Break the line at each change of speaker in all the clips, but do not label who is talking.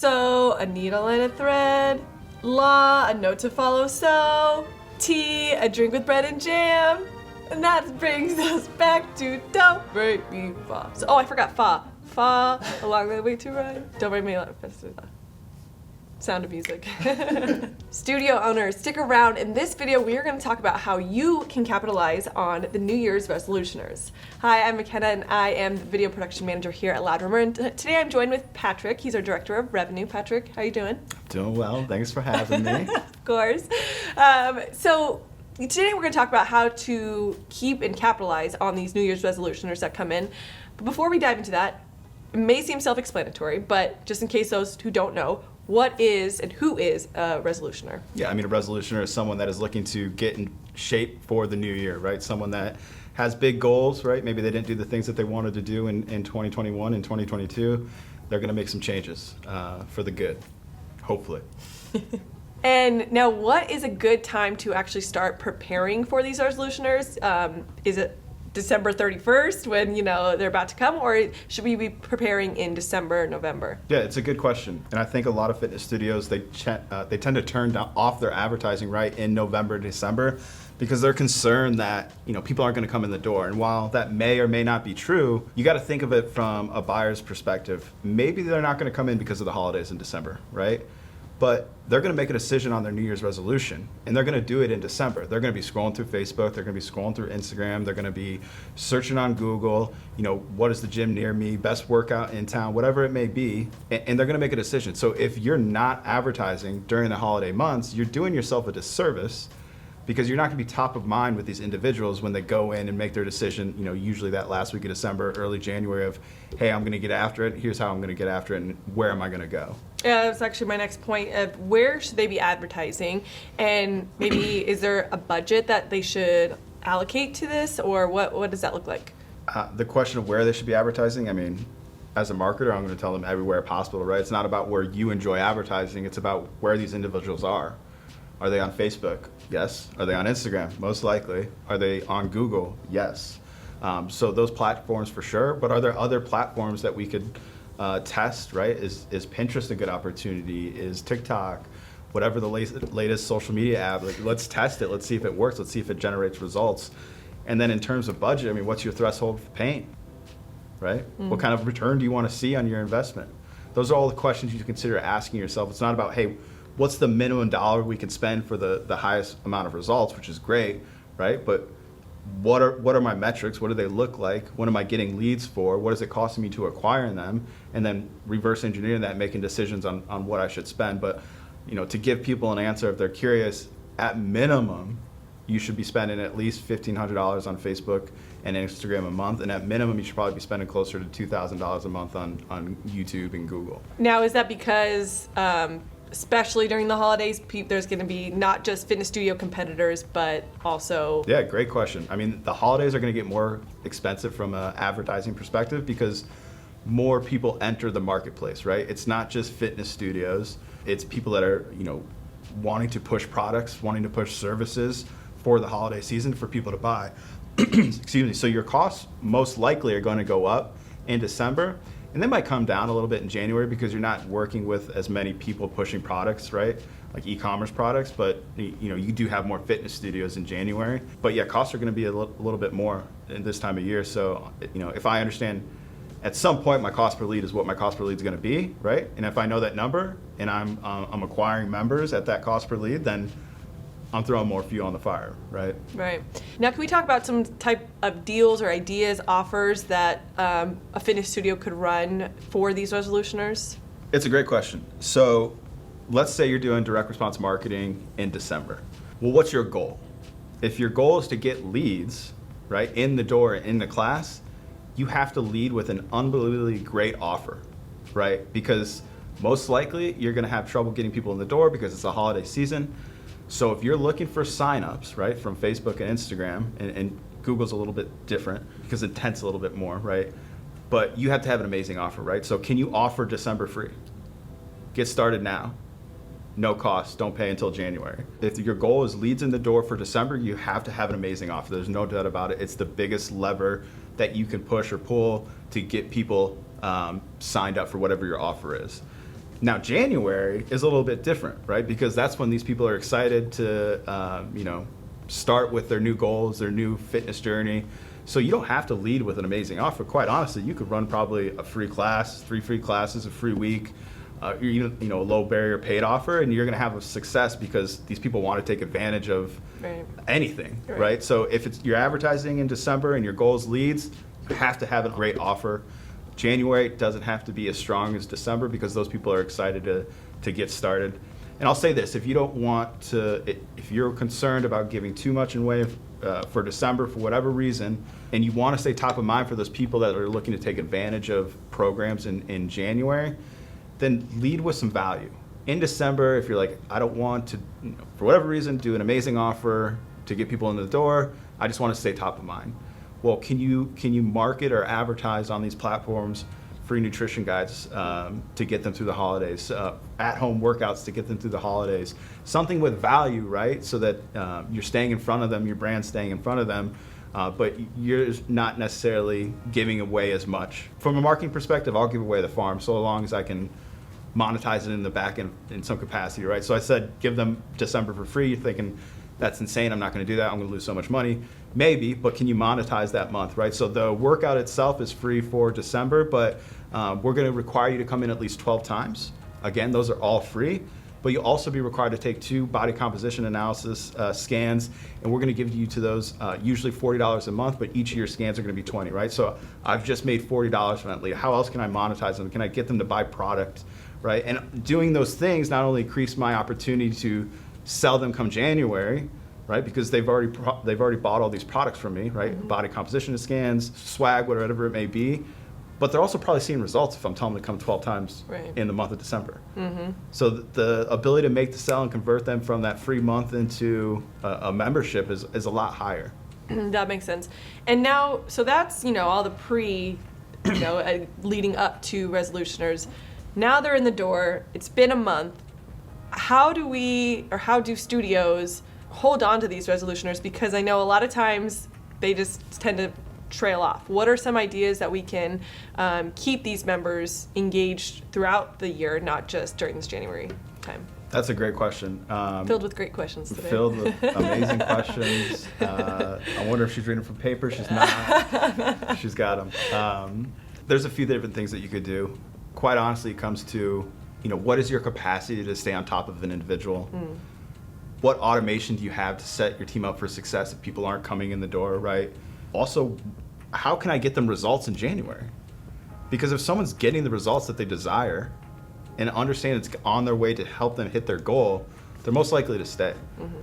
So, a needle and a thread. La, a note to follow. So, tea, a drink with bread and jam. And that brings us back to Don't Break Me Fa. So, I forgot fa. Fa, along the way to run. Don't break me fa. Sound of Music. Studio owners, stick around. In this video, we are going to talk about how you can capitalize on the New Year's resolutioners. Hi, I'm McKenna, and I am the video production manager here at LRVT. And today I'm joined with Patrick. He's our director of revenue. Patrick, how you doing?
Doing well. Thanks for having me.
Of course. So today we're going to talk about how to keep and capitalize on these New Year's resolutioners that come in. But before we dive into that, it may seem self-explanatory, but just in case those who don't know, what is and who is a resolutioner?
Yeah, I mean, a resolutioner is someone that is looking to get in shape for the new year, right? Someone that has big goals, right? Maybe they didn't do the things that they wanted to do in 2021 and 2022. They're going to make some changes for the good, hopefully.
And now, what is a good time to actually start preparing for these resolutioners? Is it December 31st when they're about to come, or should we be preparing in December, November?
Yeah, it's a good question, and I think a lot of fitness studios they tend to turn off their advertising right in November, December, because they're concerned that people aren't going to come in the door. And while that may or may not be true, you got to think of it from a buyer's perspective. Maybe they're not going to come in because of the holidays in December, right? But they're going to make a decision on their New Year's resolution, and they're going to do it in December. They're going to be scrolling through Facebook, they're going to be scrolling through Instagram, they're going to be searching on Google, what is the gym near me, best workout in town, whatever it may be, and they're going to make a decision. So if you're not advertising during the holiday months, you're doing yourself a disservice, because you're not going to be top of mind with these individuals when they go in and make their decision, usually that last week of December, early January of, hey, I'm going to get after it, here's how I'm going to get after it, and where am I going to go?
That's actually my next point of where should they be advertising, and maybe is there a budget that they should allocate to this, or what does that look like?
The question of where they should be advertising, I mean, as a marketer, I'm going to tell them everywhere possible, right? It's not about where you enjoy advertising, it's about where these individuals are. Are they on Facebook? Yes. Are they on Instagram? Most likely. Are they on Google? Yes. So those platforms for sure, but are there other platforms that we could test, right? Is Pinterest a good opportunity? Is TikTok, whatever the latest social media app, let's test it. Let's see if it works. Let's see if it generates results. And then in terms of budget, I mean, what's your threshold for paying, right? What kind of return do you want to see on your investment? Those are all the questions you consider asking yourself. It's not about, hey, what's the minimum dollar we can spend for the highest amount of results, which is great, right? But what are my metrics? What do they look like? What am I getting leads for? What is it costing me to acquire them? And then reverse engineering that, making decisions on what I should spend. But to give people an answer if they're curious, at minimum, you should be spending at least $1,500 on Facebook and Instagram a month, and at minimum, you should probably be spending closer to $2,000 a month on YouTube and Google.
Now, is that because especially during the holidays, there's going to be not just fitness studio competitors, but also...
Yeah, great question. I mean, the holidays are going to get more expensive from an advertising perspective because more people enter the marketplace, right? It's not just fitness studios. It's people that are, wanting to push products, wanting to push services for the holiday season for people to buy. Excuse me. So your costs most likely are going to go up in December. And they might come down a little bit in January because you're not working with as many people pushing products, right? Like e-commerce products, but you do have more fitness studios in January. But yeah, costs are going to be a little bit more in this time of year. So if I understand at some point my cost per lead is what my cost per lead is going to be, right? And if I know that number and I'm acquiring members at that cost per lead, then I'm throwing more fuel on the fire, right?
Right. Now, can we talk about some type of deals or ideas, offers that a fitness studio could run for these resolutioners?
It's a great question. So let's say you're doing direct response marketing in December. Well, what's your goal? If your goal is to get leads, right, in the door, in the class, you have to lead with an unbelievably great offer, right? Because most likely you're going to have trouble getting people in the door because it's a holiday season. So if you're looking for signups, right, from Facebook and Instagram, and Google's a little bit different because intent's a little bit more, right? But you have to have an amazing offer, right? So can you offer December free? Get started now. No cost, don't pay until January. If your goal is leads in the door for December, you have to have an amazing offer. There's no doubt about it. It's the biggest lever that you can push or pull to get people signed up for whatever your offer is. Now, January is a little bit different, right? Because that's when these people are excited to, start with their new goals, their new fitness journey. So you don't have to lead with an amazing offer. Quite honestly, you could run probably a free class, 3 free classes, a free week, a low barrier paid offer, and you're going to have a success because these people want to take advantage of anything, right? So if you're advertising in December and your goal is leads, you have to have a great offer. January doesn't have to be as strong as December because those people are excited to get started. And I'll say this, if you're concerned about giving too much in way for December for whatever reason, and you want to stay top of mind for those people that are looking to take advantage of programs in January, then lead with some value. In December, if you're like, I don't want to, for whatever reason, do an amazing offer to get people in the door, I just want to stay top of mind. Well, can you market or advertise on these platforms free nutrition guides to get them through the holidays, at-home workouts to get them through the holidays, something with value, right? So that you're staying in front of them, your brand's staying in front of them, but you're not necessarily giving away as much. From a marketing perspective, I'll give away the farm so long as I can monetize it in the back end in some capacity, right? So I said, give them December for free. You're thinking, that's insane, I'm not gonna do that, I'm gonna lose so much money. Maybe, but can you monetize that month, right? So the workout itself is free for December, but we're gonna require you to come in at least 12 times. Again, those are all free, but you'll also be required to take 2 body composition analysis scans, and we're gonna give you to those usually $40 a month, but each of your scans are gonna be $20, right? So I've just made $40 from that lead. How else can I monetize them? Can I get them to buy product, right? And doing those things not only increase my opportunity to sell them come January, right? Because they've already bought all these products from me, right? Body composition scans, swag, whatever it may be. But they're also probably seeing results if I'm telling them to come 12 times in the month of December. So the ability to make the sell and convert them from that free month into a membership is a lot higher.
That makes sense. And now, so that's, all the leading up to resolutioners. Now they're in the door, it's been a month. How do studios hold on to these resolutioners? Because I know a lot of times they just tend to trail off. What are some ideas that we can keep these members engaged throughout the year, not just during this January time?
That's a great question.
Filled with great questions today.
Filled with amazing questions. I wonder if she's reading from paper. She's not. She's got them. There's a few different things that you could do. Quite honestly, it comes to, what is your capacity to stay on top of an individual? What automation do you have to set your team up for success if people aren't coming in the door, right? Also, how can I get them results in January? Because if someone's getting the results that they desire and understand it's on their way to help them hit their goal, they're most likely to stay.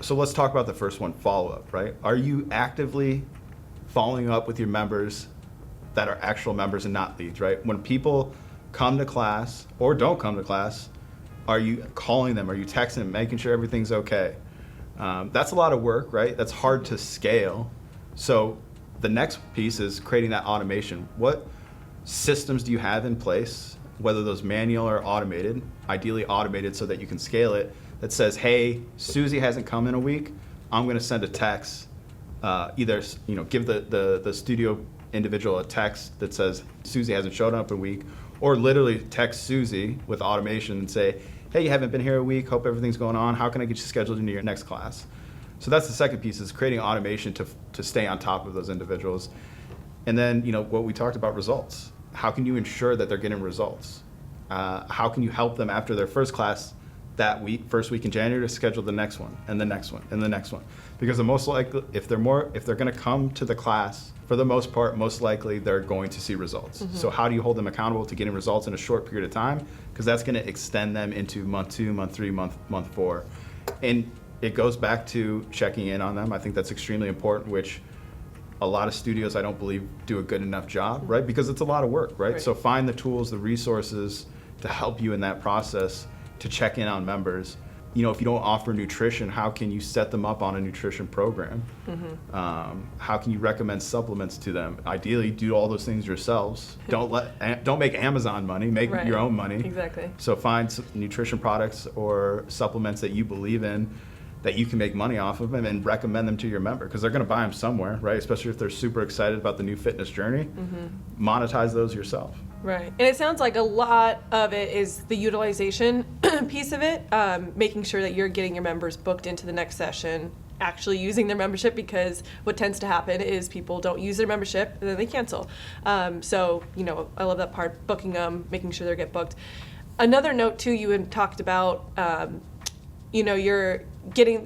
So let's talk about the first one, follow-up, right? Are you actively following up with your members that are actual members and not leads, right? When people come to class or don't come to class, are you calling them? Are you texting them, making sure everything's okay? That's a lot of work, right? That's hard to scale. So the next piece is creating that automation. What systems do you have in place, whether those manual or automated, ideally automated so that you can scale it, that says, hey, Susie hasn't come in a week, I'm gonna send a text, either give the studio individual a text that says Susie hasn't showed up in a week, or literally text Susie with automation and say, hey, you haven't been here a week, hope everything's going on, how can I get you scheduled into your next class? So that's the second piece, is creating automation to stay on top of those individuals. And then, what we talked about, results. How can you ensure that they're getting results? How can you help them after their first class that week, first week in January, to schedule the next one, and the next one, and the next one? Because the most likely, if they're gonna come to the class, for the most part, most likely they're going to see results. So how do you hold them accountable to getting results in a short period of time? Because that's gonna extend them into month 2, month 3, month 4. And it goes back to checking in on them. I think that's extremely important, which a lot of studios, I don't believe, do a good enough job, right? Because it's a lot of work, right? So find the tools, the resources to help you in that process to check in on members. If you don't offer nutrition, how can you set them up on a nutrition program? How can you recommend supplements to them? Ideally, do all those things yourselves. Don't make Amazon money, make your own money.
Exactly.
So find some nutrition products or supplements that you believe in, that you can make money off of them, and recommend them to your member, because they're going to buy them somewhere, right? Especially if they're super excited about the new fitness journey. Monetize those yourself.
Right. And it sounds like a lot of it is the utilization piece of it, making sure that you're getting your members booked into the next session, actually using their membership, because what tends to happen is people don't use their membership and then they cancel. So, I love that part, booking them, making sure they get booked. Another note too, you had talked about, you're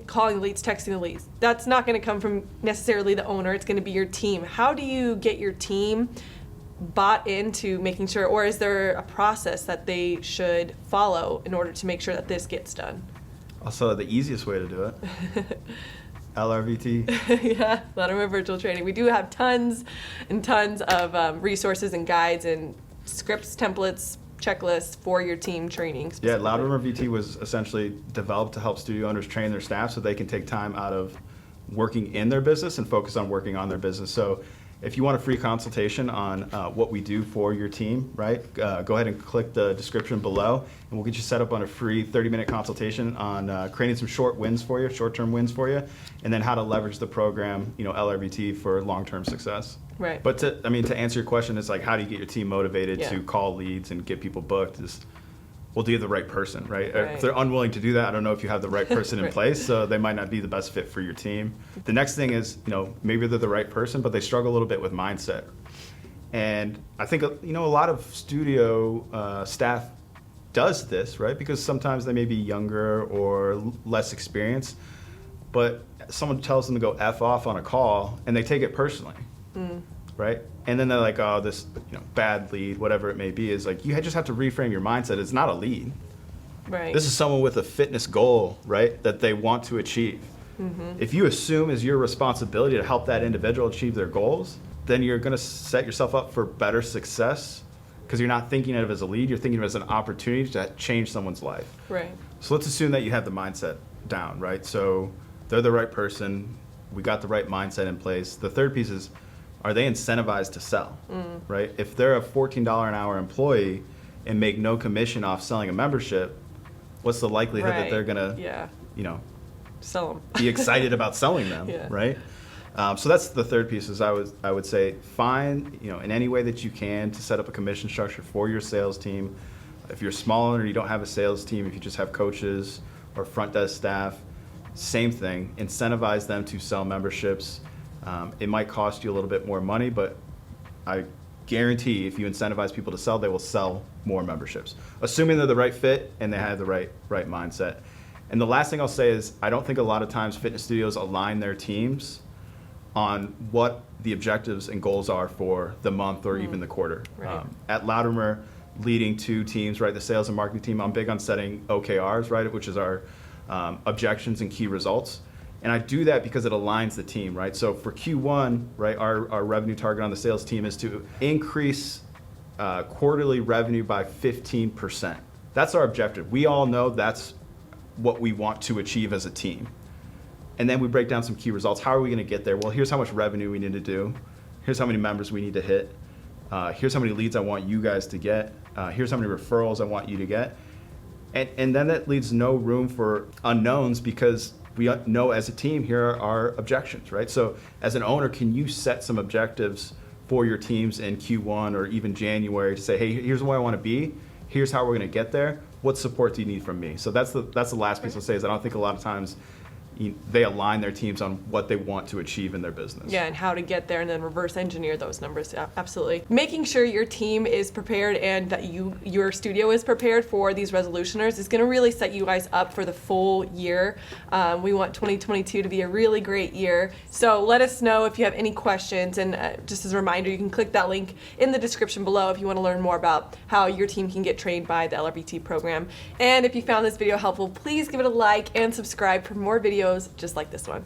calling leads, texting the leads. That's not going to come from necessarily the owner. It's going to be your team. How do you get your team bought into making sure, or is there a process that they should follow in order to make sure that this gets done?
Also, the easiest way to do it, LRVT.
Yeah, Latimer Virtual Training. We do have tons and tons of resources and guides and scripts, templates, checklists for your team training.
Yeah, Latimer VT was essentially developed to help studio owners train their staff so they can take time out of working in their business and focus on working on their business. So if you want a free consultation on what we do for your team, right, go ahead and click the description below, and we'll get you set up on a free 30-minute consultation on creating some short-term wins for you, and then how to leverage the program, LRVT, for long-term success.
Right.
But to answer your question, it's like, how do you get your team motivated to call leads and get people booked? Well, do you have the right person, right? If they're unwilling to do that, I don't know if you have the right person in place, so they might not be the best fit for your team. The next thing is, maybe they're the right person, but they struggle a little bit with mindset. And I think, a lot of studio staff does this, right? Because sometimes they may be younger or less experienced, but someone tells them to go F off on a call, and they take it personally, right? And then they're like, oh, this bad lead, whatever it may be, is like, you just have to reframe your mindset. It's not a lead.
Right.
This is someone with a fitness goal, right, that they want to achieve. If you assume it's your responsibility to help that individual achieve their goals, then you're going to set yourself up for better success, because you're not thinking of it as a lead, you're thinking of it as an opportunity to change someone's life.
Right.
So let's assume that you have the mindset down, right? So they're the right person, we got the right mindset in place. The third piece is, are they incentivized to sell, right? If they're a $14 an hour employee and make no commission off selling a membership, what's the likelihood that they're gonna,
sell them,
be excited about selling them, right? So that's the third piece. Is I would say find in any way that you can to set up a commission structure for your sales team. If you're a small owner, you don't have a sales team. If you just have coaches or front desk staff, same thing. Incentivize them to sell memberships. It might cost you a little bit more money, but I guarantee if you incentivize people to sell, they will sell more memberships, assuming they're the right fit and they have the right mindset. And the last thing I'll say is, I don't think a lot of times fitness studios align their teams on what the objectives and goals are for the month or even the quarter.
Right.
At Latimer, leading two teams, right, the sales and marketing team, I'm big on setting OKRs, right, which is our objections and key results. And I do that because it aligns the team, right? So for Q1, right, our revenue target on the sales team is to increase quarterly revenue by 15%. That's our objective. We all know that's what we want to achieve as a team. And then we break down some key results. How are we going to get there? Well, here's how much revenue we need to do. Here's how many members we need to hit. Here's how many leads I want you guys to get. Here's how many referrals I want you to get. And then that leaves no room for unknowns, because we know as a team, here are our objections, right? So as an owner, can you set some objectives for your teams in Q1 or even January to say, hey, here's where I want to be. Here's how we're going to get there. What support do you need from me? So that's the last piece I'll say, is I don't think a lot of times they align their teams on what they want to achieve in their business.
Yeah, and how to get there, and then reverse engineer those numbers. Yeah, absolutely. Making sure your team is prepared and that your studio is prepared for these resolutioners is going to really set you guys up for the full year. We want 2022 to be a really great year. So let us know if you have any questions. And just as a reminder, you can click that link in the description below if you want to learn more about how your team can get trained by the LRVT program. And if you found this video helpful, please give it a like and subscribe for more videos just like this one.